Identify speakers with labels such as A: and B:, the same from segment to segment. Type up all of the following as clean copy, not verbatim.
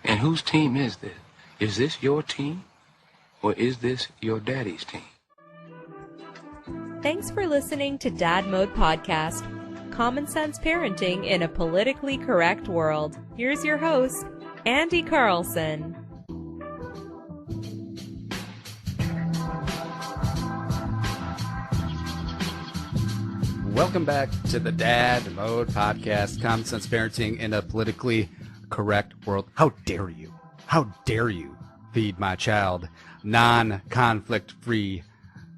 A: And whose team is this? Is this your team? Or is this your daddy's team?
B: Thanks for listening to Dad Mode Podcast. Common sense parenting in a politically correct world. Here's your host, Andy Carlson.
C: Welcome back to the Dad Mode Podcast, common sense parenting in a politically correct world. How dare you? How dare you feed my child non-conflict free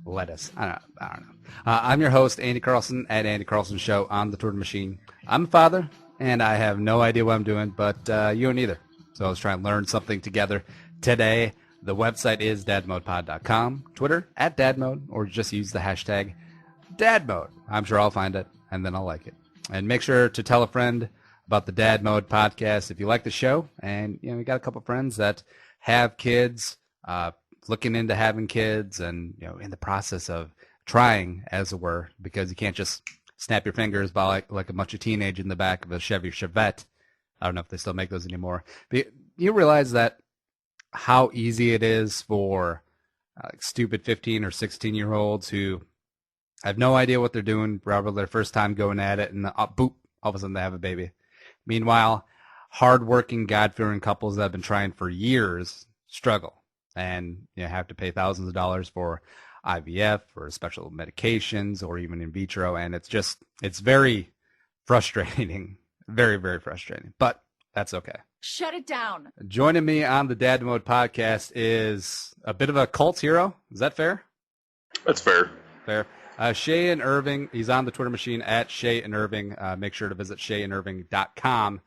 C: lettuce? I don't know. I'm your host, Andy Carlson, at Andy Carlson Show on the Twitter machine. I'm a father, and I have no idea what I'm doing, but you don't either. So I was trying to learn something together today. The website is dadmodepod.com, Twitter at dadmode, or just use the hashtag Dad Mode. I'm sure I'll find it, and then I'll like it. And make sure to tell a friend about the Dad Mode Podcast if you like the show. And, we got a couple friends that have kids, looking into having kids, and, in the process of trying, as it were, because you can't just snap your fingers by like a bunch of teenagers in the back of a Chevy Chevette. I don't know if they still make those anymore. But you realize that how easy it is for stupid 15 or 16-year-olds who have no idea what they're doing, probably their first time going at it, and boop, all of a sudden they have a baby. Meanwhile, hardworking, God-fearing couples that have been trying for years struggle and have to pay thousands of dollars for IVF or special medications or even in vitro, and it's very frustrating, very, very frustrating, but that's okay.
D: Shut it down.
C: Joining me on the Dad Mode Podcast is a bit of a cult hero. Is that fair?
E: That's fair.
C: Fair. Shea and Irving, he's on the Twitter machine at Shea and Irving. Make sure to visit sheaandirving.com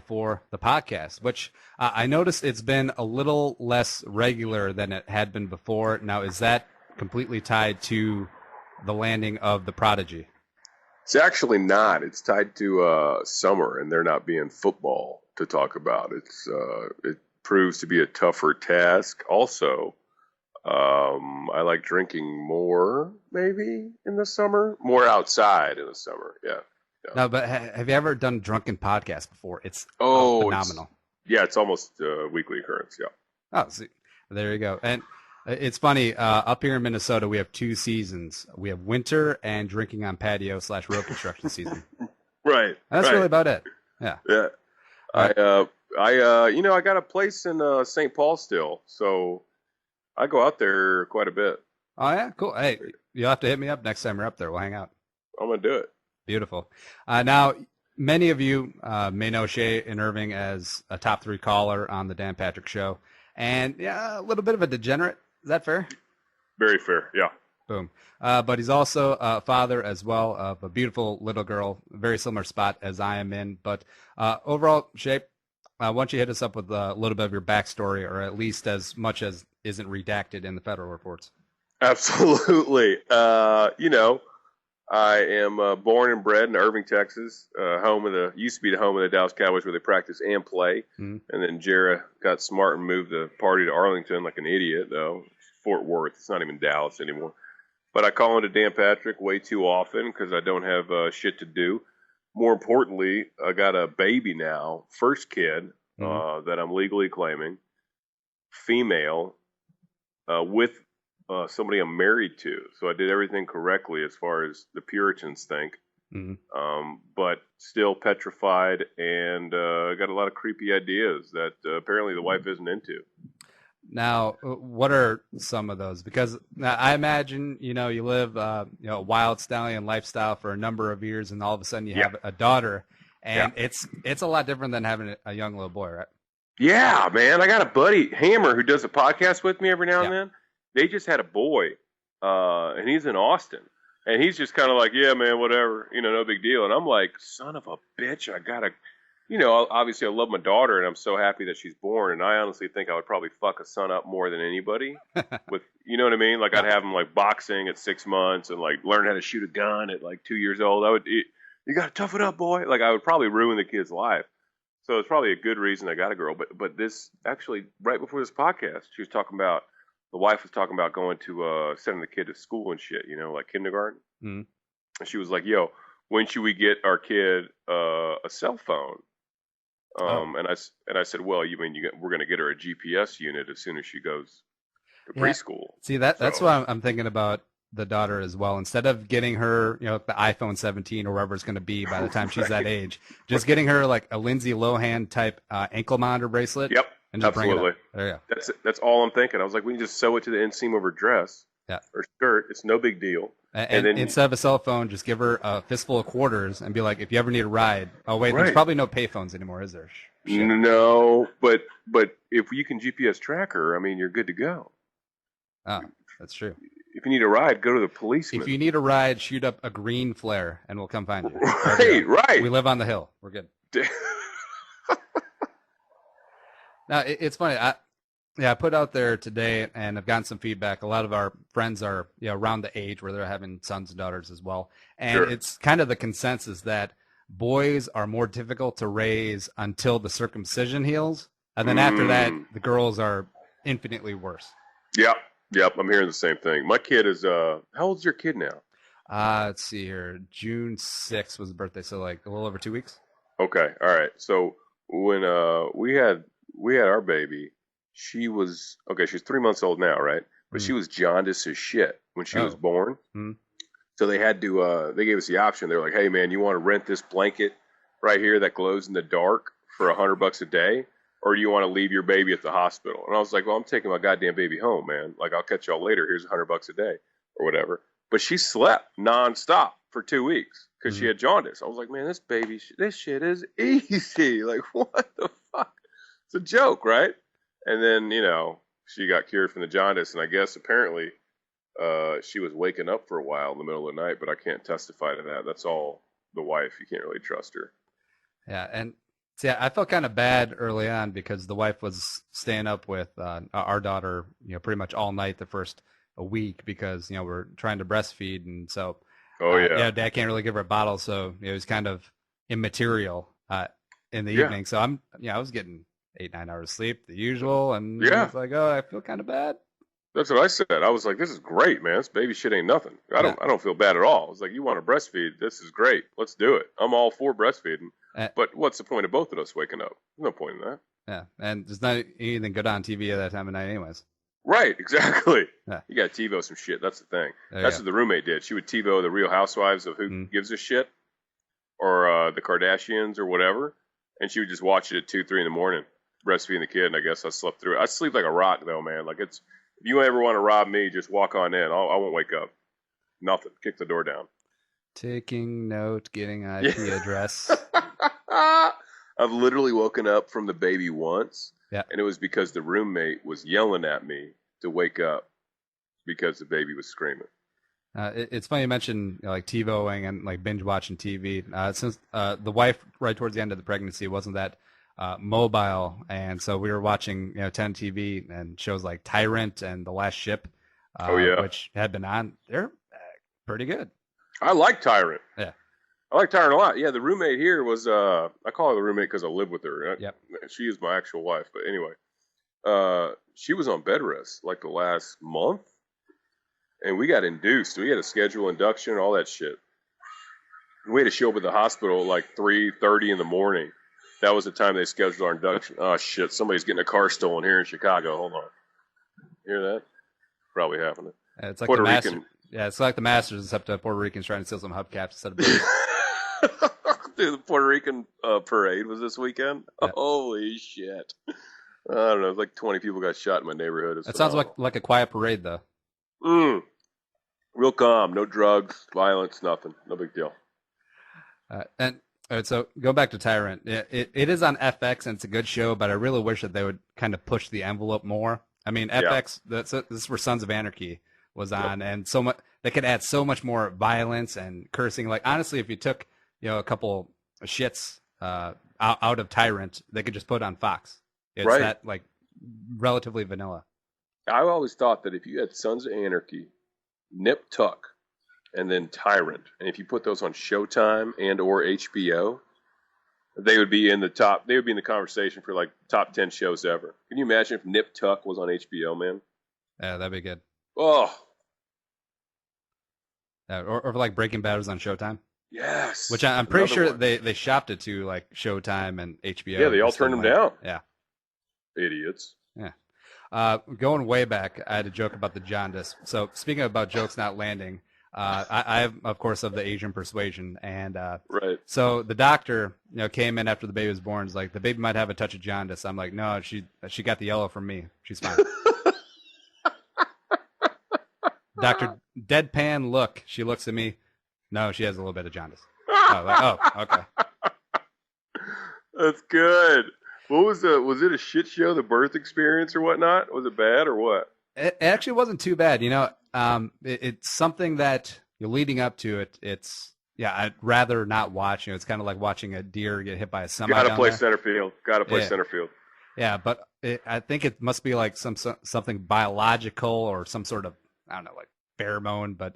C: for the podcast, which I noticed it's been a little less regular than it had been before. Now, is that completely tied to the landing of the Prodigy?
E: It's actually not. It's tied to summer and there not being football to talk about. It proves to be a tougher task. Also, I like drinking more, maybe, in the summer. More outside in the summer, yeah.
C: No, but have you ever done drunken podcast before? It's phenomenal.
E: It's almost a weekly occurrence, yeah.
C: Oh, see, there you go. And it's funny, up here in Minnesota, we have two seasons. We have winter and drinking on patio / road construction season.
E: Right.
C: And that's really about it. Yeah.
E: Yeah. I got a place in St. Paul still, so I go out there quite a bit.
C: Oh, yeah? Cool. Hey, you'll have to hit me up next time you're up there. We'll hang out.
E: I'm going to do it.
C: Beautiful. Now, many of you may know Shea and Irving as a top 3 caller on the Dan Patrick Show. And, a little bit of a degenerate. Is that fair?
E: Very fair, yeah.
C: Boom. But he's also a father as well of a beautiful little girl, very similar spot as I am in. But overall, Shea, why don't you hit us up with a little bit of your backstory, or at least as much as isn't redacted in the federal reports?
E: Absolutely. I am born and bred in Irving, Texas, used to be the home of the Dallas Cowboys where they practice and play. Mm-hmm. And then Jarrah got smart and moved the party to Arlington like an idiot, though. Fort Worth. It's not even Dallas anymore. But I call into Dan Patrick way too often because I don't have shit to do. More importantly, I got a baby now, first kid that I'm legally claiming, female, with somebody I'm married to. So I did everything correctly as far as the Puritans think. Mm-hmm. But still petrified and got a lot of creepy ideas that apparently the wife isn't into.
C: Now, what are some of those? Because I imagine, you live a wild stallion lifestyle for a number of years, and all of a sudden you have a daughter, and it's a lot different than having a young little boy, right?
E: Yeah, man. I got a buddy, Hammer, who does a podcast with me every now and then. They just had a boy, and he's in Austin. And he's just kind of like, yeah, man, whatever, no big deal. And I'm like, son of a bitch, I got to, obviously I love my daughter, and I'm so happy that she's born. And I honestly think I would probably fuck a son up more than anybody. With, you know what I mean? Like, I'd have him, like, boxing at 6 months and, like, learn how to shoot a gun at, like, 2 years old. You got to tough it up, boy. Like, I would probably ruin the kid's life. So it's probably a good reason I got a girl. But this, actually, right before this podcast, she was talking about, the wife was talking about going to sending the kid to school and shit, like kindergarten. Mm-hmm. And she was like, yo, when should we get our kid a cell phone? And I said, well, you mean we're going to get her a GPS unit as soon as she goes to
C: Yeah.
E: preschool.
C: See, that's what I'm thinking about the daughter as well. Instead of getting her, the iPhone 17 or wherever it's going to be by the time she's that age, just getting her like a Lindsay Lohan type ankle monitor bracelet.
E: Yep,
C: and just
E: absolutely.
C: Bring it up. There you go.
E: That's all I'm thinking. I was like, we can just sew it to the inseam of her dress or skirt. It's no big deal.
C: And then instead of a cell phone, just give her a fistful of quarters and be like, if you ever need a ride. Oh, wait, there's probably no payphones anymore, is there? Shit.
E: No, but if you can GPS track her, I mean, you're good to go.
C: Oh, that's true.
E: If you need a ride, go to the policeman.
C: If you need a ride, shoot up a green flare, and we'll come find you.
E: Right.
C: We live on the hill. We're good. Now, it's funny. I put out there today, and I've gotten some feedback. A lot of our friends are around the age where they're having sons and daughters as well. And it's kind of the consensus that boys are more difficult to raise until the circumcision heals. And then after that, the girls are infinitely worse.
E: Yep, I'm hearing the same thing. My kid is, how old's your kid now?
C: Let's see here. June 6th was the birthday, so like a little over 2 weeks.
E: Okay, all right. So when we had our baby, she's 3 months old now, right? But she was jaundiced as shit when she was born. So they had to, they gave us the option. They were like, hey man, you want to rent this blanket right here that glows in the dark for $100 a day? Or do you want to leave your baby at the hospital? And I was like, well, I'm taking my goddamn baby home, man. Like, I'll catch y'all later. Here's $100 a day or whatever. But she slept nonstop for 2 weeks because she had jaundice. I was like, man, this shit is easy. Like, what the fuck? It's a joke, right? And then, she got cured from the jaundice. And I guess apparently she was waking up for a while in the middle of the night, but I can't testify to that. That's all the wife. You can't really trust her.
C: Yeah, and see, I felt kind of bad early on because the wife was staying up with our daughter, pretty much all night the first week because, we're trying to breastfeed. And so, dad can't really give her a bottle. So it was kind of immaterial in the evening. So I was getting 8-9 hours sleep, the usual. And I was like, I feel kind of bad.
E: That's what I said. I was like, this is great, man. This baby shit ain't nothing. I don't feel bad at all. I was like, you want to breastfeed? This is great. Let's do it. I'm all for breastfeeding. But what's the point of both of us waking up? There's no point in that.
C: Yeah, and there's not anything good on TV at that time of night anyways.
E: Right, exactly. Yeah. You got to TiVo some shit. That's the thing. That's what the roommate did. She would TiVo the Real Housewives of Who Gives a Shit or the Kardashians or whatever, and she would just watch it at 2, 3 in the morning, breastfeeding the kid, and I guess I slept through it. I sleep like a rock, though, man. Like, if you ever want to rob me, just walk on in. I won't wake up. Nothing. Kick the door down.
C: Taking note, getting IP address.
E: I've literally woken up from the baby once, and it was because the roommate was yelling at me to wake up because the baby was screaming.
C: It's funny you mentioned like TiVoing and like binge watching TV. Since the wife right towards the end of the pregnancy wasn't that mobile, and so we were watching 10 TV and shows like Tyrant and The Last Ship, which had been on. They're pretty good. I
E: like Tyrant.
C: Yeah.
E: I like Tyrant a lot. Yeah, the roommate here was, I call her the roommate because I live with her.
C: Yep.
E: She is my actual wife. But anyway, she was on bed rest like the last month. And we got induced. We had a schedule induction, all that shit. And we had to show up at the hospital at like 3:30 in the morning. That was the time they scheduled our induction. Oh, shit. Somebody's getting a car stolen here in Chicago. Hold on. Hear that? Probably happening.
C: It's like Puerto Rican. Yeah, it's like the Masters, except Puerto Ricans trying to steal some hubcaps instead of boots.
E: Dude, the Puerto Rican parade was this weekend. Yeah. Holy shit! I don't know. Like 20 people got shot in my neighborhood.
C: That sounds like a quiet parade, though.
E: Real calm. No drugs, violence, nothing. No big deal.
C: All right, so go back to Tyrant. It is on FX and it's a good show, but I really wish that they would kind of push the envelope more. I mean, FX. This is where Sons of Anarchy was on, and so much they could add so much more violence and cursing. Like honestly, if you took a couple of shits out of Tyrant, they could just put it on Fox. It's that like relatively vanilla.
E: I always thought that if you had Sons of Anarchy, Nip Tuck, and then Tyrant, and if you put those on Showtime and or HBO, they would be in the top. They would be in the conversation for like top 10 shows ever. Can you imagine if Nip Tuck was on HBO, man?
C: Yeah, that'd be good.
E: Oh.
C: Or like Breaking Bad was on Showtime.
E: Yes.
C: Which I'm pretty
E: Another
C: sure
E: one.
C: they shopped it to like Showtime and HBO.
E: Yeah, they all
C: Just
E: turned them
C: didn't like
E: down.
C: it. Yeah.
E: Idiots.
C: Yeah. Going way back, I had a joke about the jaundice. So speaking about jokes not landing, I have, of course, of the Asian persuasion, and
E: Right.
C: so the doctor, came in after the baby was born. Is like, the baby might have a touch of jaundice. I'm like, no, she got the yellow from me. She's fine. Doctor deadpan look. She looks at me. No, she has a little bit of jaundice. Okay.
E: That's good. What was it a shit show, the birth experience or whatnot? Was it bad or what?
C: It actually wasn't too bad. It's something that you're leading up to it. I'd rather not watch. It's kind of like watching a deer get hit by a semi.
E: Got to play center field. Center field.
C: Yeah, but I think it must be like something biological or some sort of, I don't know, like pheromone, but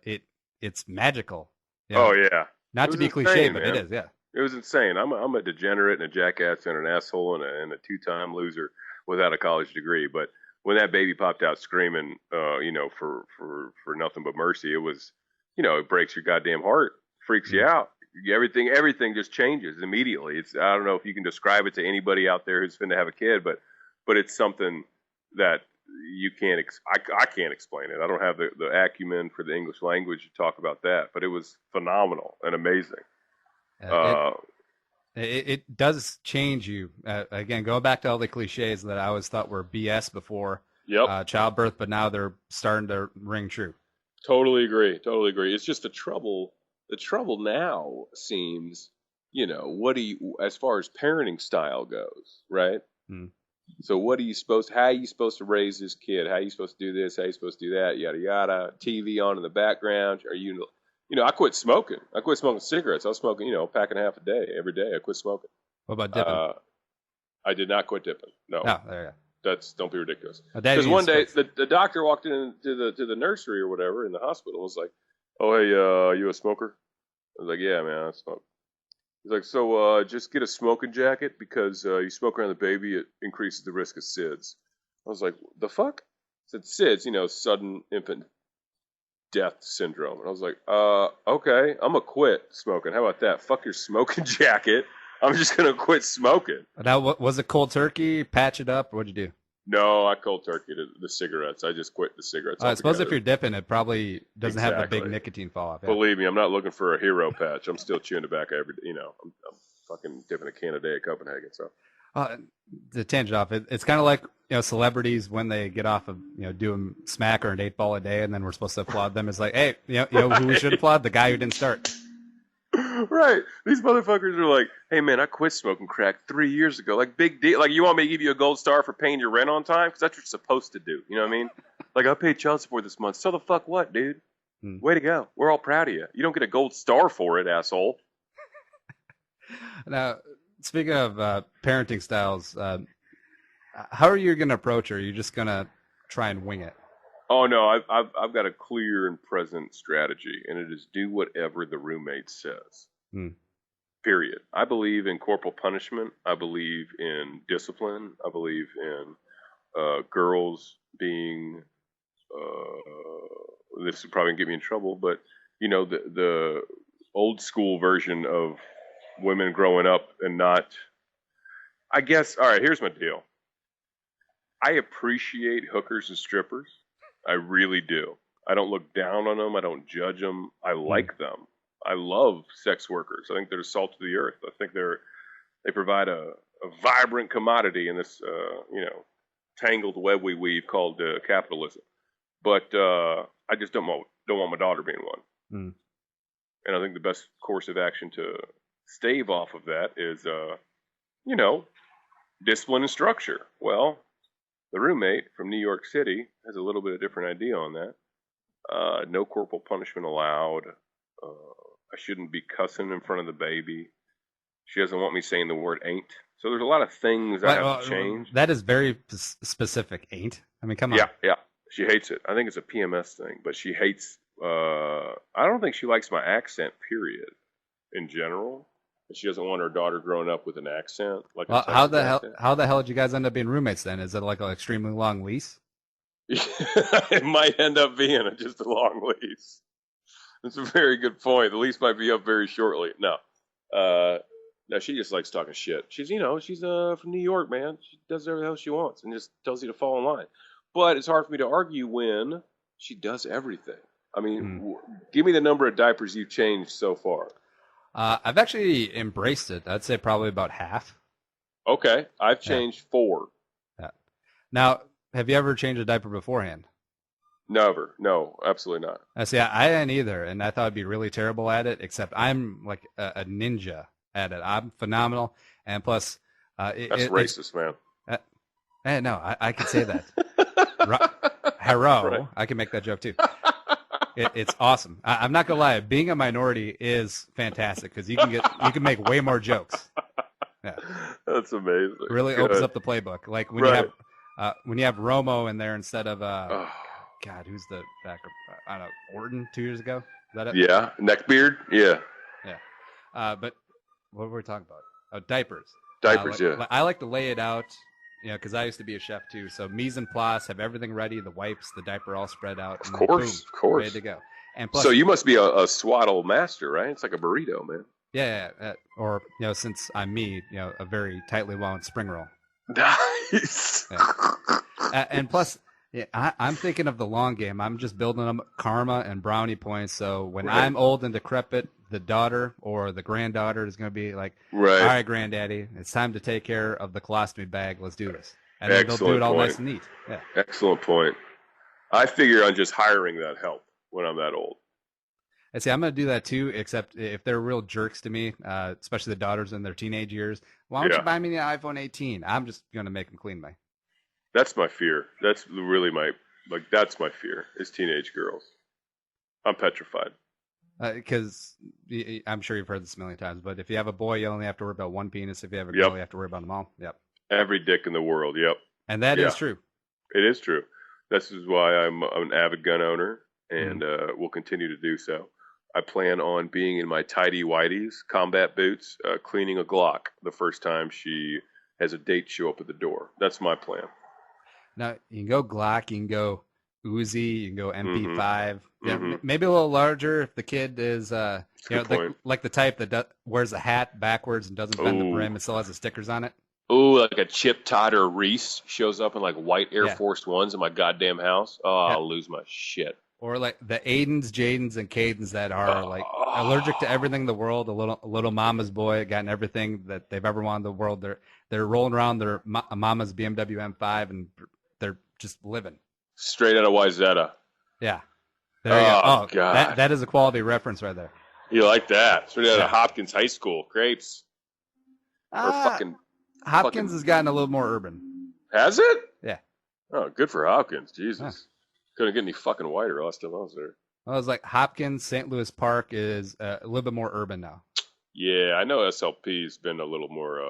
C: it's magical.
E: Oh yeah.
C: Not to be cliche, but it is. Yeah.
E: It was insane. I'm a degenerate and a jackass and an asshole and a two-time loser without a college degree. But when that baby popped out screaming, for nothing but mercy, it was, it breaks your goddamn heart, freaks you out. Everything just changes immediately. I don't know if you can describe it to anybody out there who's finna have a kid, but it's something that you can't. I can't explain it. I don't have the acumen for the English language to talk about that. But it was phenomenal and amazing.
C: It does change you. Again, going back to all the cliches that I always thought were BS before childbirth, but now they're starting to ring true.
E: Totally agree. It's just the trouble. The trouble now seems, as far as parenting style goes, right?
C: Hmm.
E: So how are you supposed to raise this kid? How are you supposed to do this? How are you supposed to do that? Yada, yada. TV on in the background. I quit smoking. I quit smoking cigarettes. I was smoking, a pack and a half a day, every day. I quit smoking.
C: What about dipping?
E: I did not quit dipping. No.
C: Oh, there you go.
E: Don't be ridiculous.
C: Because
E: one day the doctor walked into the nursery or whatever in the hospital and was like, "Oh, hey, you a smoker?" I was like, "Yeah, man, I smoke." He's like, "So just get a smoking jacket because you smoke around the baby, it increases the risk of SIDS." I was like, "The fuck?" He said SIDS, sudden infant death syndrome. And I was like, okay, I'm gonna quit smoking. How about that? Fuck your smoking jacket. I'm just gonna quit smoking.
C: Now, was it cold turkey? Patch it up? Or what'd you do?
E: No, I cold turkey the cigarettes. I just quit the cigarettes.
C: I suppose if you're dipping, it probably doesn't have the big nicotine fall off. Yeah.
E: Believe me, I'm not looking for a hero patch. I'm still chewing tobacco every day. I'm fucking dipping a can a day at Copenhagen. So,
C: the tangent off, it's kind of like celebrities when they get off of doing smack or an 8-ball a day, and then we're supposed to applaud them. It's like, hey, who we should applaud? The guy who didn't start.
E: Right. These motherfuckers are like, hey, man, I quit smoking crack 3 years ago. Like, big deal. Like, you want me to give you a gold star for paying your rent on time? Because that's what you're supposed to do. You know what I mean? Like, I paid child support this month. So the fuck what, dude? Way to go. We're all proud of you. You don't get a gold star for it, asshole.
C: Now, speaking of parenting styles, how are you going to approach her? Are you just going to try and wing it?
E: Oh no, I've got a clear and present strategy, and it is do whatever the roommate says. Period. I believe in corporal punishment. I believe in discipline. I believe in girls being. This is probably gonna get me in trouble, but the old school version of women growing up and not. I guess. All right. Here's my deal. I appreciate hookers and strippers. I really do. I don't look down on them. I don't judge them. I like them. I love sex workers. I think they're the salt of the earth. I think they provide a vibrant commodity in this tangled web we weave called capitalism. But I just don't want my daughter being one. And I think the best course of action to stave off of that is discipline and structure. Well, the roommate from New York City has a little bit of different idea on that. No corporal punishment allowed. I shouldn't be cussing in front of the baby. She doesn't want me saying the word ain't. So there's a lot of things I have to change.
C: That is very specific, ain't. I mean, come on.
E: Yeah. She hates it. I think it's a PMS thing, but she hates. I don't think she likes my accent, period, in general. She doesn't want her daughter growing up with an accent. Like
C: how the hell did you guys end up being roommates then? Is it like an extremely long lease?
E: It might end up being just a long lease. That's a very good point. The lease might be up very shortly. No. No, she just likes talking shit. She's from New York, man. She does whatever the hell she wants and just tells you to fall in line. But it's hard for me to argue when she does everything. I mean, give me the number of diapers you've changed so far.
C: I've actually embraced it. I'd say probably about half.
E: Okay, I've changed 4.
C: Yeah. Now, have you ever changed a diaper beforehand?
E: Never. No, absolutely not.
C: See, I didn't either, and I thought I'd be really terrible at it, except I'm like a ninja at it. I'm phenomenal, and plus...
E: That's racist, man.
C: No, I could say that. Hello, right. I can make that joke, too. It's awesome. I'm not going to lie. Being a minority is fantastic because you can make way more jokes. Yeah. That's
E: amazing.
C: It really opens up the playbook. Like when you have Romo in there instead of God, who's the backup? I don't know, Orton 2 years ago. Is that it?
E: Yeah, neckbeard. Yeah.
C: Yeah. But what were we talking about? Oh, diapers.
E: Diapers.
C: I like to lay it out, because I used to be a chef too. So mise en place, have everything ready, the wipes, the diaper all spread out.
E: Of course.
C: Ready to go. And plus,
E: so you must be a swaddle master, right? It's like a burrito, man.
C: Yeah. Or since I'm me, a very tightly wound spring roll.
E: Nice.
C: Yeah. And plus, I'm thinking of the long game. I'm just building up karma and brownie points. So when I'm old and decrepit, the daughter or the granddaughter is going to be like, all right, granddaddy, it's time to take care of the colostomy bag. Let's do this. And then they'll do it all nice and neat. Yeah.
E: Excellent point. I figure on just hiring that help when I'm that old.
C: I see. I'm going to do that too, except if they're real jerks to me, especially the daughters in their teenage years. Why don't you buy me the iPhone 18? I'm just going to make them clean me.
E: That's my fear. That's really that's my fear is teenage girls. I'm petrified.
C: Because I'm sure you've heard this a million times, but if you have a boy, you only have to worry about one penis. If you have a girl, you have to worry about them all. Yep.
E: Every dick in the world. Yep.
C: And that is true.
E: It is true. This is why I'm an avid gun owner and will continue to do so. I plan on being in my tidy whities, combat boots, cleaning a Glock the first time she has a date show up at the door. That's my plan.
C: Now, you can go Glock, you can go Uzi, you can go MP5. Yeah, maybe a little larger if the kid is, like the type that wears a hat backwards and doesn't bend the brim and still has the stickers on it.
E: Ooh, like a Chip Todd or Reese shows up in like white Air Force Ones in my goddamn house. Oh, I'll lose my shit.
C: Or like the Aidens, Jadens, and Cadens that are like allergic to everything in the world. A little mama's boy, gotten everything that they've ever wanted in the world. They're rolling around their mama's BMW M5 and they're just living.
E: Straight out of Wyzetta.
C: Yeah. There you go. Oh,
E: God.
C: That is a quality reference right there.
E: You like that? Straight out of Hopkins High School. Grapes.
C: Hopkins has gotten a little more urban.
E: Has it?
C: Yeah.
E: Oh, good for Hopkins. Jesus. Yeah. Couldn't get any fucking whiter last time I was there.
C: I was like, Hopkins, St. Louis Park is a little bit more urban now.
E: Yeah, I know SLP's been a little more,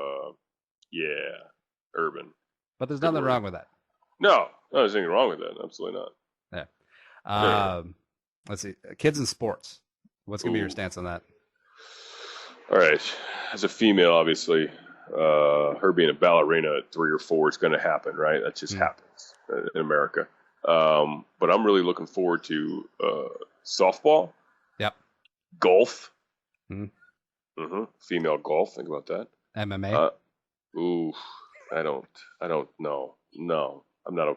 E: urban.
C: But there's nothing wrong with that.
E: No, there's anything wrong with that. Absolutely not.
C: Yeah. Let's see. Kids in sports. What's going to be your stance on that? All
E: right. As a female, obviously, her being a ballerina at 3 or 4 is going to happen, right? That just happens in America. But I'm really looking forward to softball.
C: Yep.
E: Golf. Female golf. Think about that.
C: MMA.
E: I don't know. No. I'm not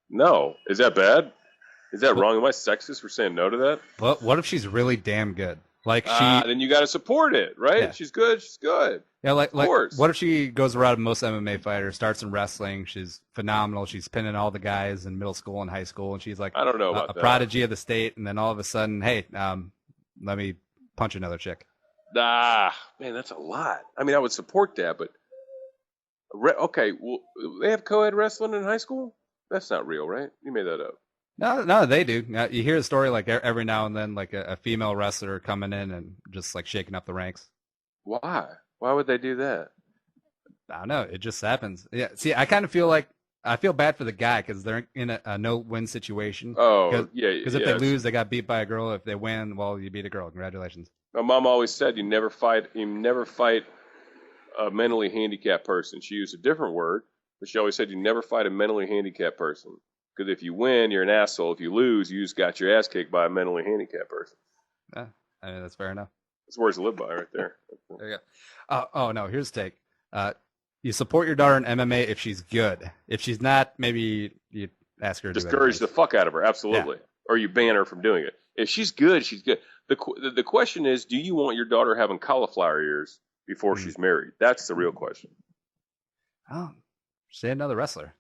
E: No. Is that bad? Is that wrong? Am I sexist for saying no to that?
C: But what if she's really damn good? Like
E: then you got to support it, right?
C: Yeah.
E: She's good. She's good.
C: Yeah, like
E: of course.
C: What if she goes around most MMA fighters, starts in wrestling, she's phenomenal, she's pinning all the guys in middle school and high school, and she's like
E: I don't know about
C: a
E: that.
C: prodigy of the state, and then all of a sudden, hey, let me punch another chick.
E: Man, that's a lot. I mean, I would support that, but okay, well, they have co-ed wrestling in high school? That's not real, right? You made that up.
C: No, they do. You hear the story like every now and then, like a female wrestler coming in and just like shaking up the ranks.
E: Why? Why would they do that?
C: I don't know. It just happens. Yeah. See, I kind of feel like I feel bad for the guy because they're in a no-win situation.
E: Oh, yeah.
C: Because if they lose, they got beat by a girl. If they win, well, you beat a girl. Congratulations.
E: My mom always said you never fight a mentally handicapped person. She used a different word, but she always said you never fight a mentally handicapped person. Because if you win, you're an asshole. If you lose, you just got your ass kicked by a mentally handicapped person.
C: I mean, that's fair enough.
E: That's words to live by right there.
C: There you go. Oh no, here's the take. You support your daughter in MMA if she's good. If she's not, maybe you ask her to
E: discourage the fuck out of her. Absolutely. Yeah. Or you ban her from doing it. If she's good, she's good. The question is, do you want your daughter having cauliflower ears before she's married? That's the real question.
C: Oh, say another wrestler.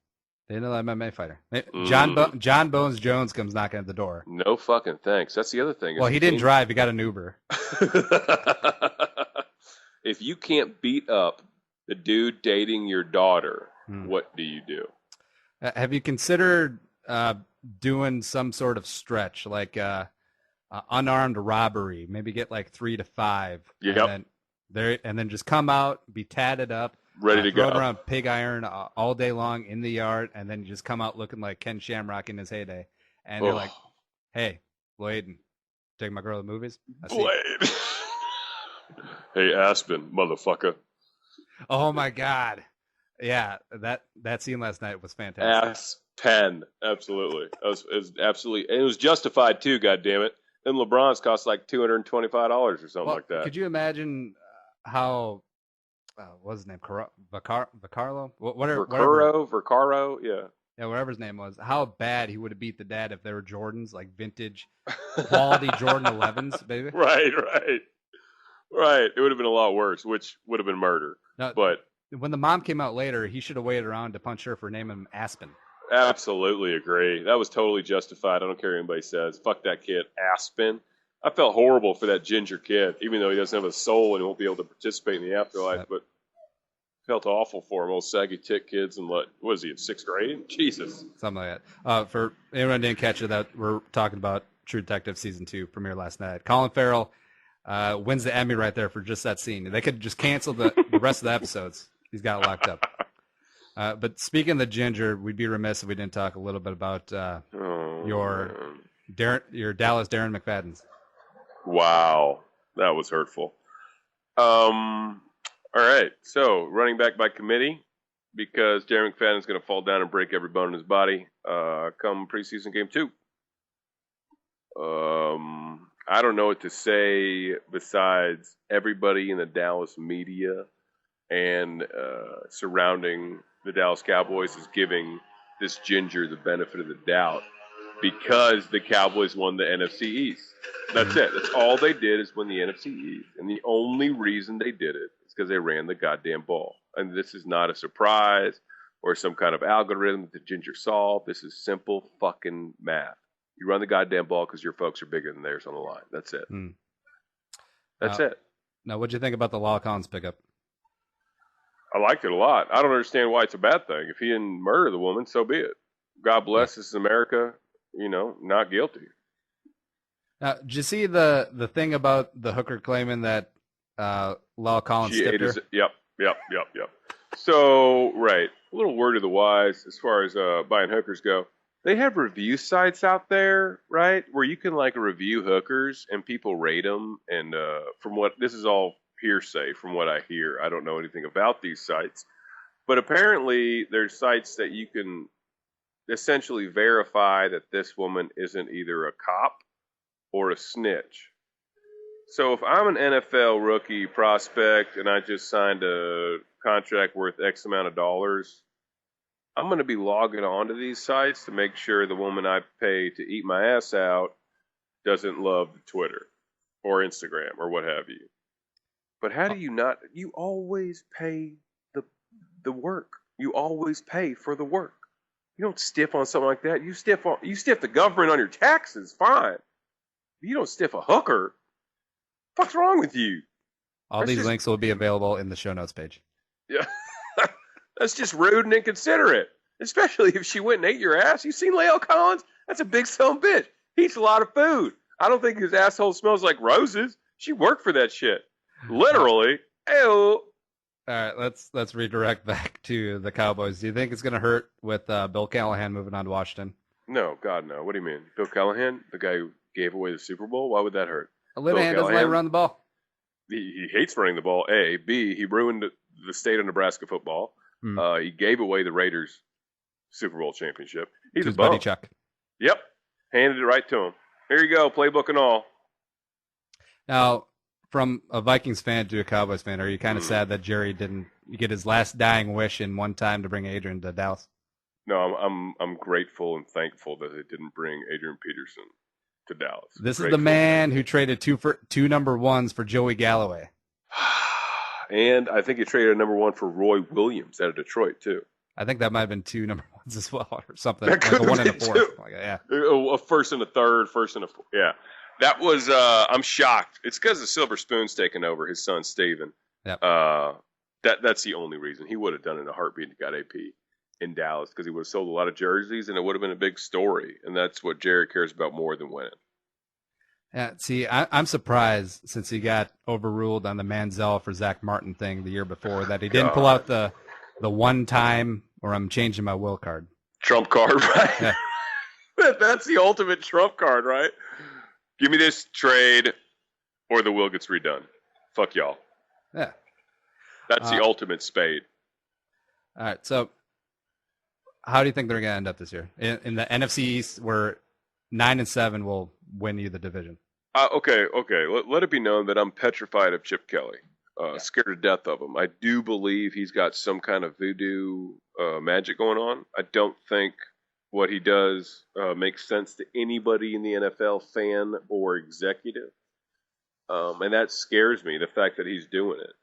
C: Say another MMA fighter. John Bones Jones comes knocking at the door.
E: No fucking thanks. That's the other thing.
C: Well, he didn't drive. He got an Uber.
E: If you can't beat up the dude dating your daughter, what do you do?
C: Have you considered doing some sort of stretch, like unarmed robbery? Maybe get like 3 to 5.
E: Yep.
C: And then just come out, be tatted up,
E: ready to go
C: around pig iron all day long in the yard, and then you just come out looking like Ken Shamrock in his heyday. And you're like, "Hey, Bladen, take my girl to the movies."
E: Blade. Hey, Aspen, motherfucker.
C: Oh my God. Yeah, that scene last night was fantastic.
E: Aspen, absolutely. It was justified too. God damn it! And LeBron's cost like $225 or something like that.
C: Could you imagine how? What's his name? Vaccaro?
E: Vaccaro, yeah.
C: Yeah, whatever his name was. How bad he would have beat the dad if they were Jordans, like vintage quality Jordan 11s, baby.
E: Right. It would have been a lot worse, which would have been murder.
C: No,
E: but
C: when the mom came out later, he should have waited around to punch her for naming him Aspen.
E: Absolutely agree. That was totally justified. I don't care what anybody says. Fuck that kid, Aspen. I felt horrible for that ginger kid, even though he doesn't have a soul and he won't be able to participate in the afterlife. Yep. But felt awful for him. Old saggy tit kids and what was he in 6th grade? Jesus,
C: something like that. For anyone who didn't catch it, that we're talking about True Detective season 2 premiere last night. Colin Farrell wins the Emmy right there for just that scene. They could just cancel the rest of the episodes. He's got it locked up. But speaking of the ginger, we'd be remiss if we didn't talk a little bit about your Dallas Darren McFadden's.
E: Wow, that was hurtful. All right, so running back by committee because Darren McFadden's going to fall down and break every bone in his body come preseason game 2. I don't know what to say besides everybody in the Dallas media and surrounding the Dallas Cowboys is giving this ginger the benefit of the doubt because the Cowboys won the NFC East. That's it. That's all they did is win the NFC East. And the only reason they did it is because they ran the goddamn ball. And this is not a surprise or some kind of algorithm that the ginger solved. This is simple fucking math. You run the goddamn ball because your folks are bigger than theirs on the line. That's it. That's it.
C: Now, what'd you think about the La'el Collins pickup?
E: I liked it a lot. I don't understand why it's a bad thing. If he didn't murder the woman, so be it. God bless. This is America. Not guilty.
C: Now, did you see the thing about the hooker claiming that La'el Collins tipped her?
E: Yep. So, right. A little word of the wise as far as buying hookers go. They have review sites out there, right, where you can review hookers and people rate them. And this is all hearsay from what I hear. I don't know anything about these sites, but apparently there's sites that you can essentially verify that this woman isn't either a cop or a snitch. So if I'm an NFL rookie prospect and I just signed a contract worth X amount of dollars, I'm going to be logging onto these sites to make sure the woman I pay to eat my ass out doesn't love Twitter or Instagram or what have you. But how do you not? You always pay the work. You always pay for the work. You don't stiff on something like that. You stiff the government on your taxes, fine. But you don't stiff a hooker. What's wrong with you?
C: All these links will be available in the show notes page.
E: Yeah. That's just rude and inconsiderate. Especially if she went and ate your ass. You seen La'el Collins? That's a big son of a bitch. He eats a lot of food. I don't think his asshole smells like roses. She worked for that shit. Literally. Ew.
C: All right, let's redirect back to the Cowboys. Do you think it's going to hurt with Bill Callahan moving on to Washington?
E: No, God, no. What do you mean? Bill Callahan, the guy who gave away the Super Bowl? Why would that hurt?
C: Linehan doesn't like run the ball.
E: He hates running the ball, A. B, he ruined the state of Nebraska football. He gave away the Raiders Super Bowl championship. He's a bum.
C: Buddy Chuck.
E: Yep. Handed it right to him. Here you go, playbook and all.
C: Now, from a Vikings fan to a Cowboys fan, are you kind of sad that Jerry didn't get his last dying wish in one time to bring Adrian to Dallas?
E: No, I'm grateful and thankful that they didn't bring Adrian Peterson to Dallas.
C: This is the man who traded two number ones for Joey Galloway.
E: And I think he traded a number one for Roy Williams out of Detroit, too.
C: I think that might have been two number ones as well, or something.
E: That
C: like a one and a
E: be
C: fourth. Like, yeah.
E: A first and a third, first and a fourth. Yeah. That was, I'm shocked. It's because the Silver Spoon's taken over, his son, Steven.
C: Yep.
E: That's the only reason. He would have done it in a heartbeat and got AP in Dallas because he would have sold a lot of jerseys and it would have been a big story. And that's what Jerry cares about more than winning.
C: Yeah, see, I'm surprised since he got overruled on the Manziel for Zach Martin thing the year before that he didn't pull out the one time or I'm changing my will card.
E: Trump card, right?
C: Yeah.
E: That's the ultimate Trump card, right? Give me this trade or the will gets redone. Fuck y'all.
C: Yeah.
E: That's the ultimate Spade.
C: All right, so how do you think they're going to end up this year? In the NFC East, where 9-7 will win you the division.
E: Okay. Let it be known that I'm petrified of Chip Kelly. Scared to death of him. I do believe he's got some kind of voodoo magic going on. I don't think what he does makes sense to anybody in the NFL, fan or executive. And that scares me, the fact that he's doing it.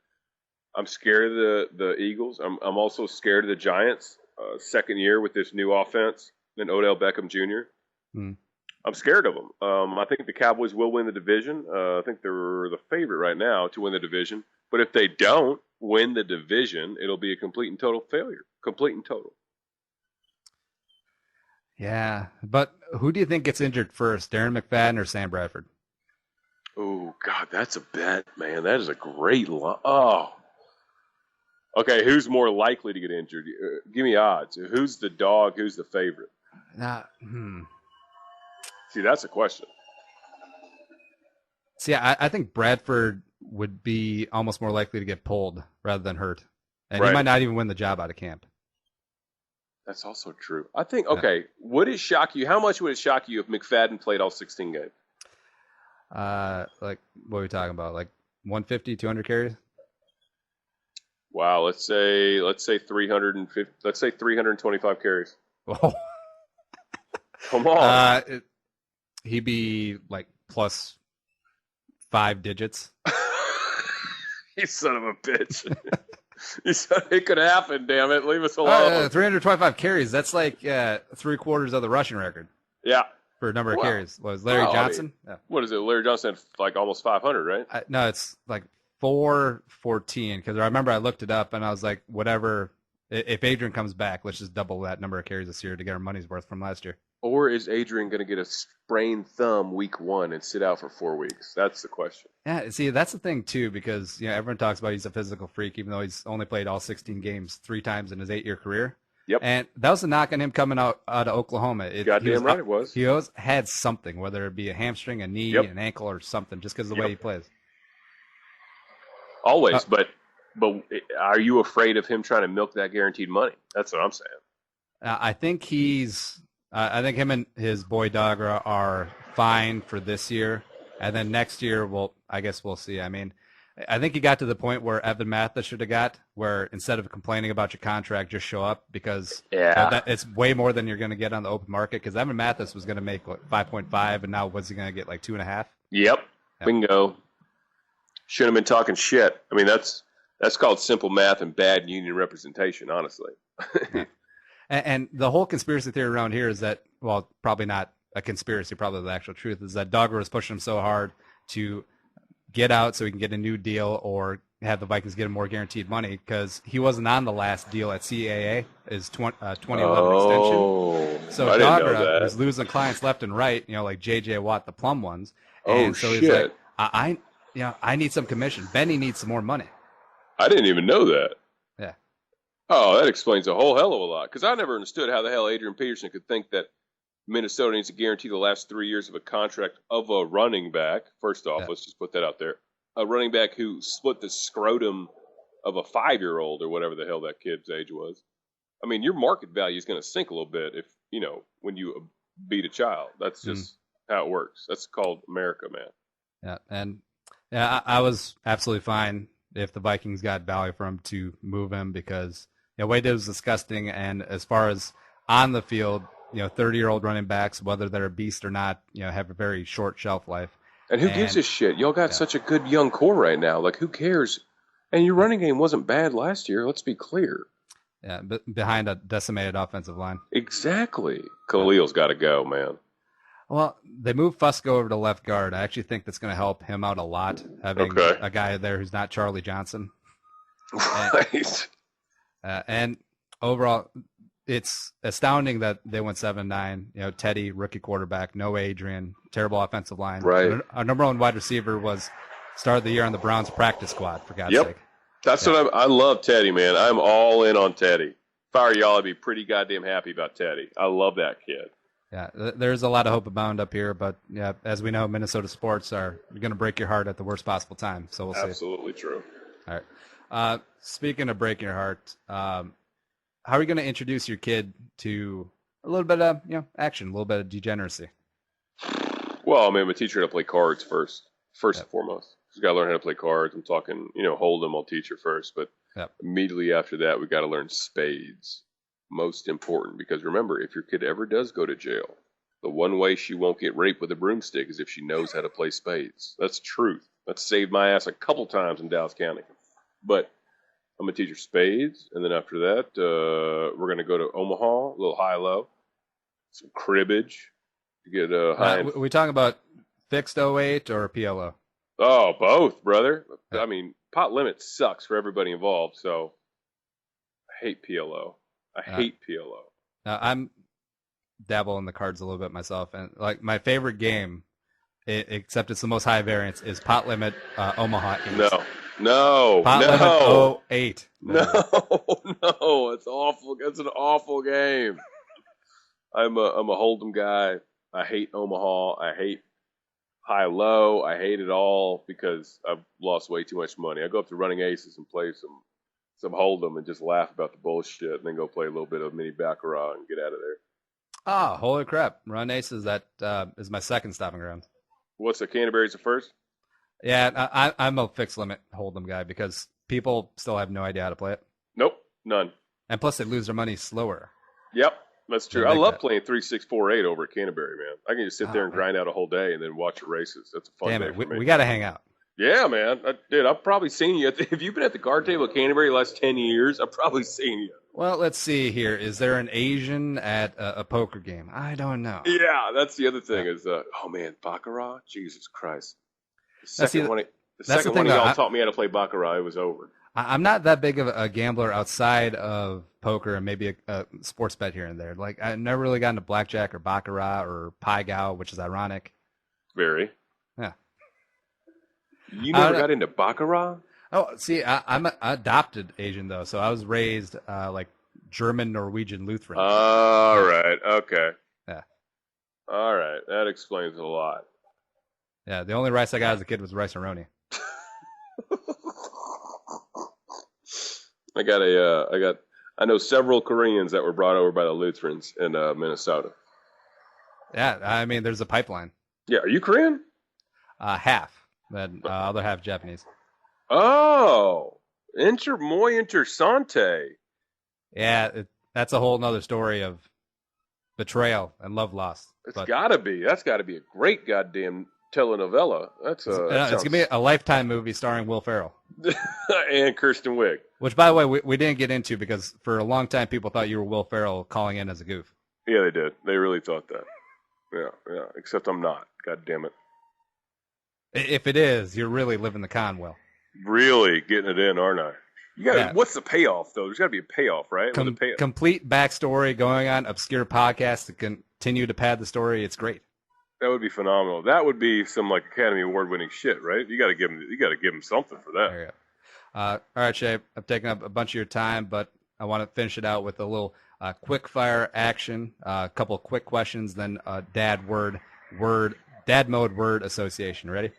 E: I'm scared of the Eagles. I'm also scared of the Giants. Second year with this new offense and Odell Beckham Jr. I'm scared of them. I think the Cowboys will win the division. I think they're the favorite right now to win the division. But if they don't win the division, it'll be a complete and total failure. Complete and total.
C: Yeah, but who do you think gets injured first, Darren McFadden or Sam Bradford?
E: Oh, God, that's a bet, man. That is a great line. Oh. Okay, who's more likely to get injured? Give me odds. Who's the dog? Who's the favorite? See, that's a question.
C: See, I think Bradford would be almost more likely to get pulled rather than hurt. And he might not even win the job out of camp.
E: That's also true. I think, okay, would it shock you? How much would it shock you if McFadden played all 16 games?
C: Like, what are we talking about? Like 150, 200 carries?
E: Wow, let's say 350. Let's say 325 carries.
C: Oh,
E: come on.
C: He'd be like plus 5 digits.
E: You son of a bitch. It could happen, damn it. Leave us alone.
C: 325 carries. That's like 3/4 of the rushing record.
E: Yeah.
C: For a number of carries. Was Larry Johnson?
E: I mean, what is it? Larry Johnson had like almost 500, right?
C: No, it's like 414. Because I remember I looked it up and I was like, whatever. If Adrian comes back, let's just double that number of carries this year to get our money's worth from last year.
E: Or is Adrian going to get a sprained thumb week 1 and sit out for 4 weeks? That's the question.
C: Yeah, see, that's the thing, too, because everyone talks about he's a physical freak, even though he's only played all 16 games 3 times in his 8-year career.
E: Yep.
C: And that was a knock on him coming out of Oklahoma.
E: Goddamn right it was.
C: He always had something, whether it be a hamstring, a knee, an ankle, or something, just because of the way he plays.
E: Always, but are you afraid of him trying to milk that guaranteed money? That's what I'm saying.
C: I think I think him and his boy dog are fine for this year, and then next year, I guess we'll see. I mean, I think he got to the point where Evan Mathis should have got, where instead of complaining about your contract, just show up because it's way more than you're going to get on the open market. Because Evan Mathis was going to make like 5.5, and now what's he going to get, like 2.5?
E: Yep. Bingo. Shouldn't have been talking shit. I mean, that's called simple math and bad union representation, honestly.
C: And the whole conspiracy theory around here is that, well, probably not a conspiracy, probably the actual truth, is that Dogger was pushing him so hard to get out so he can get a new deal or have the Vikings get him more guaranteed money because he wasn't on the last deal at CAA, his 2011 extension. So Dogger was losing clients left and right, like J.J. Watt, the plum ones. And so he's like, I need some commission. Benny needs some more money.
E: I didn't even know that.
C: Yeah.
E: Oh, that explains a whole hell of a lot. Because I never understood how the hell Adrian Peterson could think that Minnesota needs to guarantee the last 3 years of a contract of a running back. First off, let's just put that out there. A running back who split the scrotum of a 5-year-old or whatever the hell that kid's age was. I mean, your market value is going to sink a little bit if, when you beat a child. That's just how it works. That's called America, man.
C: Yeah, and Yeah, I was absolutely fine if the Vikings got value for him to move him because what he did was disgusting. And as far as on the field, 30-year-old running backs, whether they're a beast or not, have a very short shelf life.
E: And who gives a shit? Y'all got such a good young core right now. Like, who cares? And your running game wasn't bad last year. Let's be clear.
C: Yeah, behind a decimated offensive line.
E: Exactly. Khalil's got to go, man.
C: Well, they moved Fusco over to left guard. I actually think that's going to help him out a lot, having a guy there who's not Charlie Johnson.
E: Right.
C: And overall, it's astounding that they went 7-9. Teddy, rookie quarterback, no Adrian, terrible offensive line.
E: Right.
C: Our number one wide receiver was start of the year on the Browns practice squad, for God's sake.
E: That's what I love Teddy, man. I'm all in on Teddy. If I were y'all, I'd be pretty goddamn happy about Teddy. I love that kid.
C: Yeah, there's a lot of hope abound up here, but as we know, Minnesota sports are going to break your heart at the worst possible time. So we'll see.
E: Absolutely true.
C: All right. Speaking of breaking your heart, how are you going to introduce your kid to a little bit of action, a little bit of degeneracy?
E: Well, I mean, I'm a teacher how to play cards first and foremost. She's got to learn how to play cards. I'm talking, hold them. I'll teach her first, but immediately after that, we got to learn spades. Most important, because remember, if your kid ever does go to jail, the one way she won't get raped with a broomstick is if she knows how to play spades. That's truth. That's saved my ass a couple times in Dallas County. But I'm going to teach her spades, and then after that, we're going to go to Omaha, a little high-low, some cribbage to get high.
C: We talking about fixed 08 or PLO?
E: Oh, both, brother. I mean, pot limit sucks for everybody involved, so I hate PLO. I hate PLO.
C: I'm dabble in the cards a little bit myself, and like my favorite game, except it's the most high variance, is pot limit Omaha 8.
E: No.
C: Pot limit 08.
E: No, it's awful. It's an awful game. I'm a Hold'em guy. I hate Omaha. I hate high-low. I hate it all because I've lost way too much money. I go up to Running Aces and play some Hold'em and just laugh about the bullshit and then go play a little bit of mini Baccarat and get out of there.
C: Ah, holy crap. Run Aces, that is my second stopping ground.
E: What's the Canterbury's the first?
C: Yeah, I'm a fixed limit Hold'em guy because people still have no idea how to play it.
E: Nope, none.
C: And plus they lose their money slower.
E: Yep, that's true. I love playing 3, 6, 4, 8 over at Canterbury, man. I can just sit there and grind out a whole day and then watch the races. That's a fun day for me.
C: We got to hang out.
E: Yeah, man. Dude, I've probably seen you. If you've been at the card table at Canterbury the last 10 years, I've probably seen you.
C: Well, let's see here. Is there an Asian at a poker game? I don't know.
E: Yeah, that's the other thing is, oh, man, Baccarat? Jesus Christ. The second one of y'all taught me how to play Baccarat, it was over.
C: I'm not that big of a gambler outside of poker and maybe a sports bet here and there. Like, I've never really gotten to blackjack or Baccarat or Pai Gow, which is ironic.
E: Very.
C: Yeah.
E: You never got into Baccarat?
C: Oh, see, I'm an adopted Asian, though, so I was raised like German, Norwegian, Lutheran.
E: All right, okay.
C: Yeah.
E: All right, that explains a lot.
C: Yeah, the only rice I got as a kid was rice and roni.
E: I know several Koreans that were brought over by the Lutherans in Minnesota.
C: Yeah, I mean, there's a pipeline.
E: Yeah, are you Korean?
C: Half, then other half Japanese.
E: Oh, muy interesante.
C: Yeah, that's a whole nother story of betrayal and love lost.
E: It's gotta be. That's gotta be a great goddamn telenovela. It's
C: gonna be a Lifetime movie starring Will Ferrell
E: and Kirsten Wiig.
C: Which, by the way, we didn't get into because for a long time people thought you were Will Ferrell calling in as a goof.
E: Yeah, they did. They really thought that. Yeah. Except I'm not. God damn it.
C: If it is, you're really living the con, Will.
E: Really getting it in, aren't I? You got. What's the payoff though? There's got to be a payoff, right?
C: Complete backstory going on obscure podcasts to continue to pad the story. It's great.
E: That would be phenomenal. That would be some like Academy Award winning shit, right? You got to give him something for that.
C: There you go. All right, Shea. I've taken up a bunch of your time, but I want to finish it out with a little quick fire action. A couple of quick questions, then dad mode word association. Ready?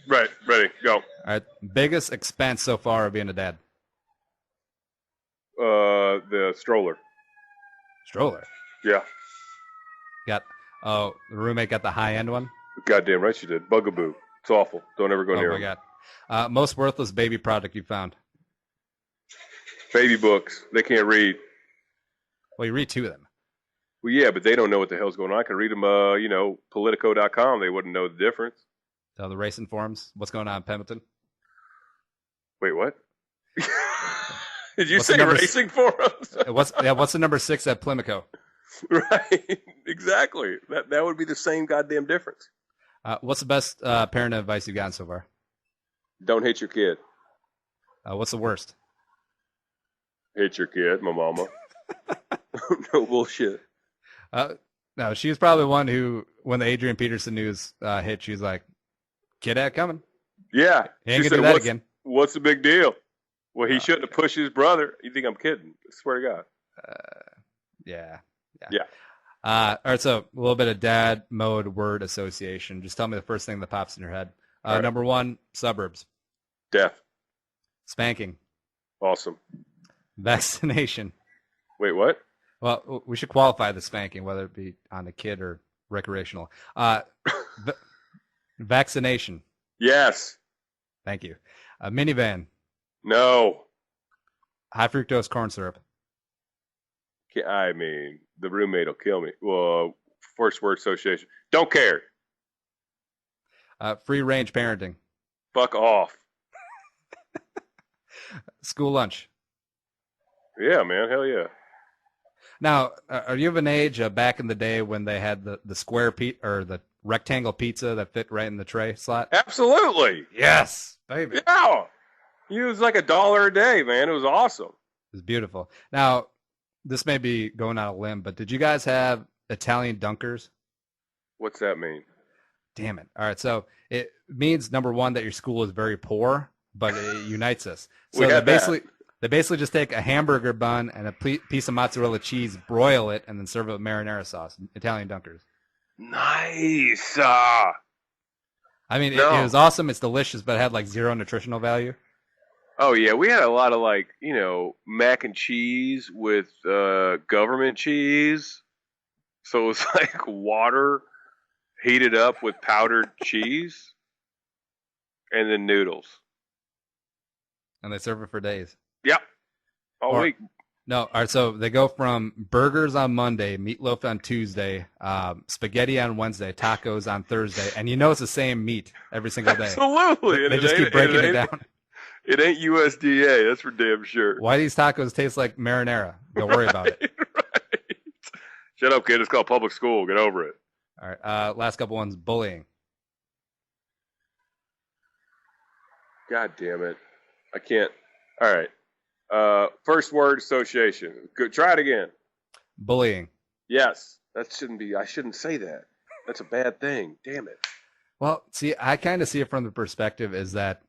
E: Right. Ready. Go.
C: All right. Biggest expense so far of being a dad?
E: The stroller.
C: Stroller?
E: Yeah.
C: The roommate got the high end one?
E: Goddamn right she did. Bugaboo. It's awful. Don't ever go near
C: Oh, my
E: him.
C: God. Most worthless baby product you found?
E: Baby books. They can't read.
C: Well, you read 2 of them.
E: Well, yeah, but they don't know what the hell's going on. I can read them, Politico.com. They wouldn't know the difference.
C: So the racing forums. What's going on in Pemberton?
E: Wait, what? Did you
C: What's
E: say racing forums?
C: What's the number 6 at Plimico?
E: Right, exactly. That would be the same goddamn difference.
C: What's the best parenting advice you've gotten so far?
E: Don't hit your kid.
C: What's the worst?
E: Hit your kid, my mama. No bullshit.
C: No, she was probably one who, when the Adrian Peterson news hit, she was like, "Kid had coming."
E: Yeah,
C: He ain't gonna do that again.
E: What's the big deal? Well, he shouldn't have pushed his brother. You think I'm kidding? I swear to God.
C: Yeah.
E: Yeah.
C: All right, so a little bit of dad mode word association. Just tell me the first thing that pops in your head.
E: Right.
C: Number 1, suburbs.
E: Death.
C: Spanking.
E: Awesome.
C: Vaccination.
E: Wait, what?
C: Well, we should qualify the spanking, whether it be on the kid or recreational. Vaccination.
E: Yes.
C: Thank you. A minivan.
E: No.
C: High fructose corn syrup.
E: I mean, the roommate will kill me. Well, first word association. Don't care.
C: Free range parenting.
E: Fuck off.
C: School lunch.
E: Yeah, man. Hell yeah.
C: Now, are you of an age back in the day when they had the square or the rectangle pizza that fit right in the tray slot?
E: Absolutely.
C: Yes, baby.
E: Yeah. It was like $1 a day, man. It was awesome.
C: It was beautiful. Now, this may be going out on a limb, but did you guys have Italian dunkers?
E: What's that mean?
C: Damn it. All right. So it means, number 1, that your school is very poor, but it unites us. So they basically just take a hamburger bun and a piece of mozzarella cheese, broil it, and then serve it with marinara sauce. Italian dunkers.
E: Nice.
C: I mean, it was awesome. It's delicious, but it had like 0 nutritional value.
E: Oh, yeah. We had a lot of mac and cheese with government cheese. So it was like water heated up with powdered cheese and then noodles.
C: And they serve it for days.
E: Yep. All week.
C: No, all right, so they go from burgers on Monday, meatloaf on Tuesday, spaghetti on Wednesday, tacos on Thursday, and it's the same meat every single day.
E: Absolutely.
C: They just keep breaking it down.
E: It ain't USDA, that's for damn sure.
C: Why these tacos taste like marinara? Don't worry about it.
E: Right. Shut up, kid. It's called public school. Get over it.
C: All right, last couple ones, bullying.
E: God damn it. I can't. All right. First word association. Good. Try it again.
C: Bullying.
E: Yes. That shouldn't be. I shouldn't say that. That's a bad thing. Damn it.
C: Well, see, I kind of see it from the perspective is that,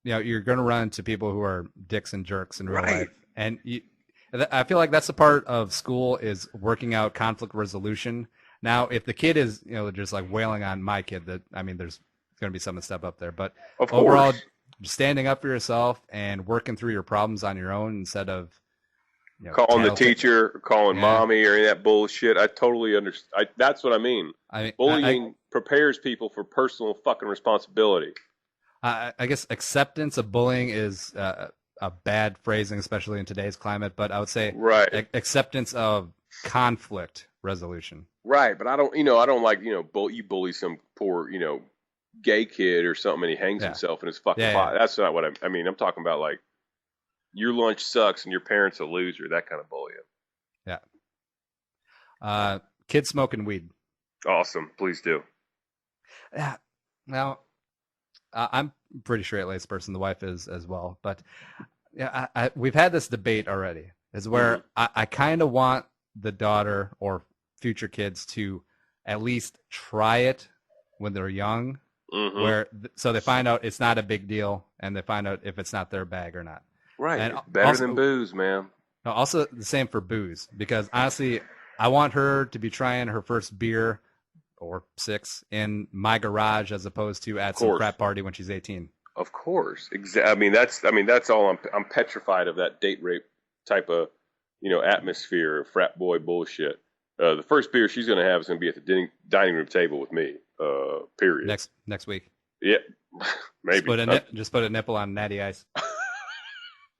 C: you're going to run into people who are dicks and jerks in real life. And I feel like that's the part of school is working out conflict resolution. Now, if the kid is, just like wailing on my kid, there's going to be something to step up there. But overall, standing up for yourself and working through your problems on your own instead of
E: calling the teacher, or calling mommy, or any of that bullshit. I totally understand. That's what I mean. Bullying prepares people for personal fucking responsibility.
C: I guess acceptance of bullying is a bad phrasing, especially in today's climate. But I would say acceptance of conflict resolution. Right,
E: but I don't like you bully some poor gay kid or something and he hangs himself in his fucking pot. That's not what I mean. I'm talking about like your lunch sucks and your parents a loser. That kind of bullying.
C: Yeah. Kids smoking weed.
E: Awesome. Please do.
C: Yeah. Now, I'm a pretty straight-laced person. The wife is as well. But we've had this debate already. Is where I kind of want the daughter or future kids to at least try it when they're young, so they find out it's not a big deal, and they find out if it's not their bag or not.
E: Right. And better than booze, man.
C: No, also the same for booze, because honestly, I want her to be trying her first beer or 6 in my garage as opposed to at some frat party when she's 18.
E: Of course. I mean, that's all. I'm petrified of that date rape type of, atmosphere of frat boy bullshit. The first beer she's going to have is going to be at the dining room table with me. Period.
C: Next week.
E: Yeah, maybe.
C: Just put a nipple on natty ice.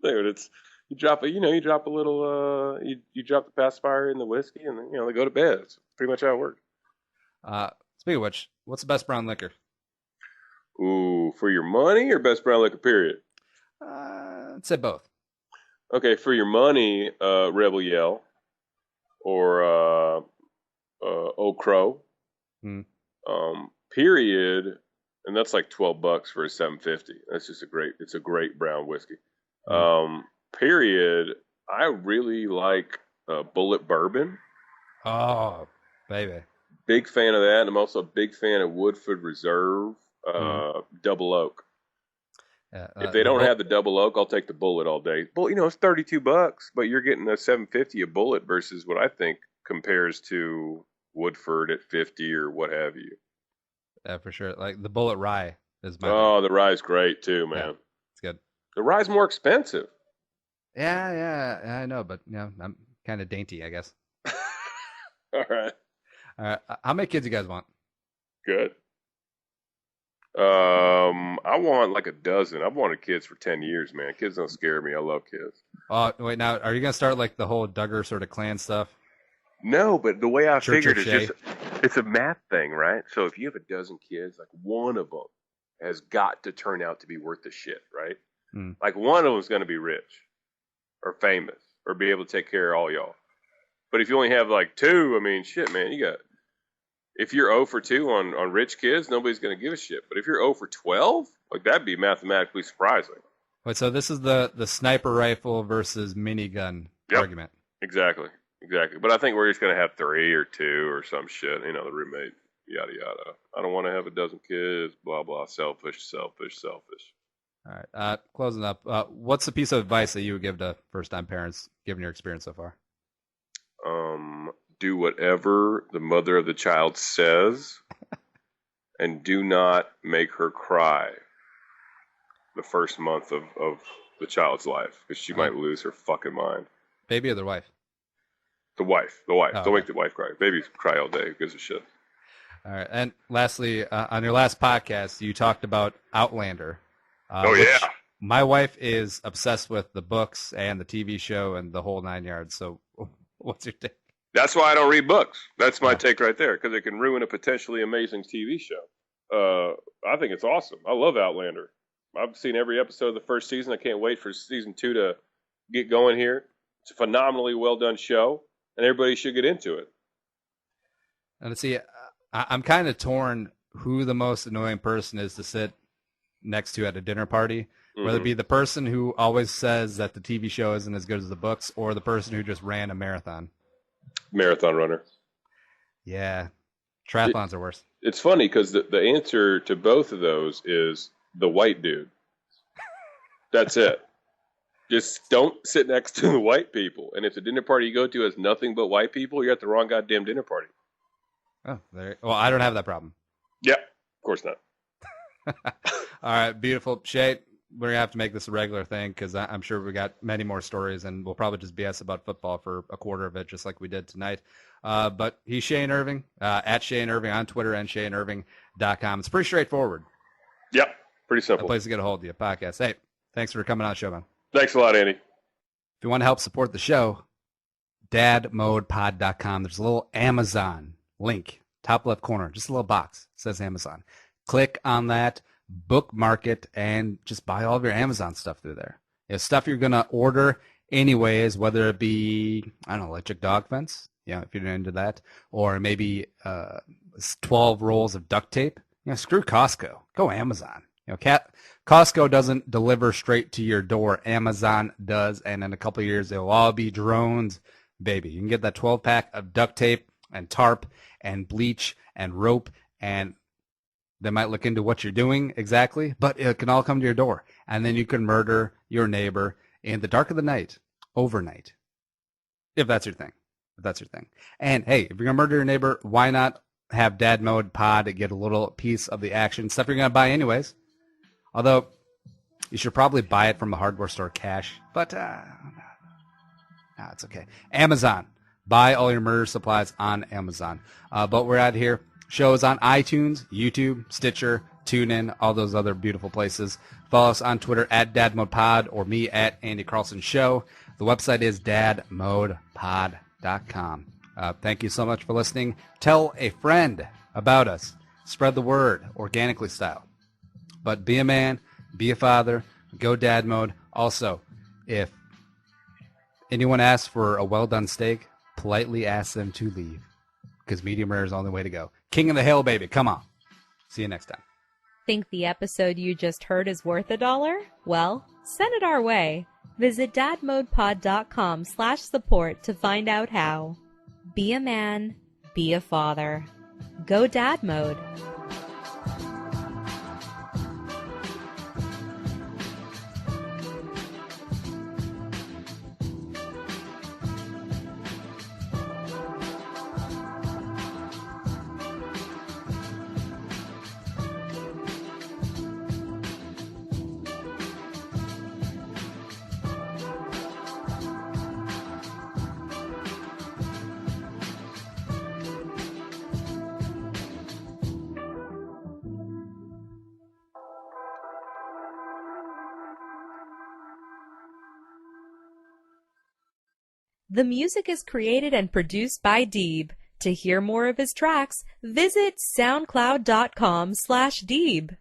E: Dude, it's you drop a little you drop the pacifier in the whiskey and then they go to bed. It's pretty much how it works.
C: Speaking of which, what's the best brown liquor?
E: Ooh, for your money or best brown liquor period?
C: I'd say both.
E: Okay, for your money, Rebel Yell or Old Crow. Period, and that's like $12 for a 750. That's just it's a great brown whiskey. Period, I really like Bullet Bourbon.
C: Oh, baby.
E: Big fan of that. And I'm also a big fan of Woodford Reserve Double Oak. If they don't have the Double Oak, I'll take the Bullet all day. But it's $32, but you're getting a 750 a Bullet versus what I think compares to Woodford at 50 or what have you.
C: Yeah, for sure. Like the Bullet Rye is my.
E: Oh, the rye's great too, man.
C: Yeah, it's good. The
E: rye's more expensive.
C: Yeah, I know, but I'm kind of dainty, I guess.
E: All right.
C: How many kids you guys want?
E: Good. I want like a dozen. I've wanted kids for 10 years, man. Kids don't scare me. I love kids.
C: Oh, wait, now are you gonna start like the whole Duggar sort of clan stuff?
E: No, but the way I figured
C: is
E: just it's a math thing, right? So if you have a dozen kids, like one of them has got to turn out to be worth the shit, right? Like one of them's going to be rich or famous or be able to take care of all y'all. But if you only have like two, I mean, shit, man, if you're 0 for 2 on rich kids, nobody's going to give a shit. But if you're 0 for 12, like that'd be mathematically surprising.
C: Wait, so this is the sniper rifle versus minigun argument.
E: Exactly. But I think we're just going to have 3 or 2 or some shit, the roommate, yada, yada. I don't want to have a dozen kids, blah, blah, selfish.
C: All right. Closing up, what's a piece of advice that you would give to first-time parents, given your experience so far?
E: Do whatever the mother of the child says and do not make her cry the first month of the child's life because she might lose her fucking mind.
C: Baby or the wife?
E: The wife.
C: Oh,
E: Don't make the wife cry. Babies cry all day. Who gives a shit?
C: All right. And lastly, on your last podcast, you talked about Outlander.
E: Yeah.
C: My wife is obsessed with the books and the TV show and the whole 9 yards. So what's your take?
E: That's why I don't read books. That's my take right there because it can ruin a potentially amazing TV show. I think it's awesome. I love Outlander. I've seen every episode of the first season. I can't wait for season 2 to get going here. It's a phenomenally well done show, and everybody should get into it.
C: And let's see, I'm kind of torn who the most annoying person is to sit next to at a dinner party, whether it be the person who always says that the TV show isn't as good as the books or the person who just ran a marathon.
E: Marathon runner.
C: Yeah. Triathlons are worse.
E: It's funny because the answer to both of those is the white dude. That's it. Just don't sit next to the white people. And if the dinner party you go to has nothing but white people, you're at the wrong goddamn dinner party.
C: Oh, well, I don't have that problem.
E: Yeah, of course not.
C: All right, beautiful. Shea, we're going to have to make this a regular thing because I'm sure we got many more stories, and we'll probably just BS about football for a quarter of it, just like we did tonight. But he's Shea Irving, at Shea Irving on Twitter and SheaIrving.com. It's pretty straightforward.
E: Yep, pretty simple.
C: A place to get a hold of you, podcast. Hey, thanks for coming on the show, man.
E: Thanks a lot, Andy.
C: If you want to help support the show, dadmodepod.com. There's a little Amazon link, top left corner, just a little box. It says Amazon. Click on that, bookmark it, and just buy all of your Amazon stuff through there. Stuff you're going to order anyways, whether it be, I don't know, electric dog fence, if you're into that, or maybe 12 rolls of duct tape. Screw Costco. Go Amazon. Costco doesn't deliver straight to your door. Amazon does, and in a couple of years, it'll all be drones, baby. You can get that 12-pack of duct tape and tarp and bleach and rope, and they might look into what you're doing exactly, but it can all come to your door. And then you can murder your neighbor in the dark of the night, overnight, if that's your thing. And hey, if you're going to murder your neighbor, why not have Dad Mode Pod to get a little piece of the action? Stuff you're going to buy anyways. Although, you should probably buy it from a hardware store cash. But, no, it's okay. Amazon. Buy all your murder supplies on Amazon. But we're out here. Show is on iTunes, YouTube, Stitcher, TuneIn, all those other beautiful places. Follow us on Twitter at DadModePod or me at Andy Carlson Show. The website is dadmodepod.com. Thank you so much for listening. Tell a friend about us. Spread the word, organically style. But be a man, be a father, go dad mode. Also, if anyone asks for a well-done steak, politely ask them to leave, because medium rare is the only way to go. King of the Hill, baby. Come on. See you next time.
B: Think the episode you just heard is worth $1? Well, send it our way. Visit dadmodepod.com/support to find out how. Be a man, be a father. Go dad mode. The music is created and produced by Deeb. To hear more of his tracks, visit soundcloud.com/Deeb.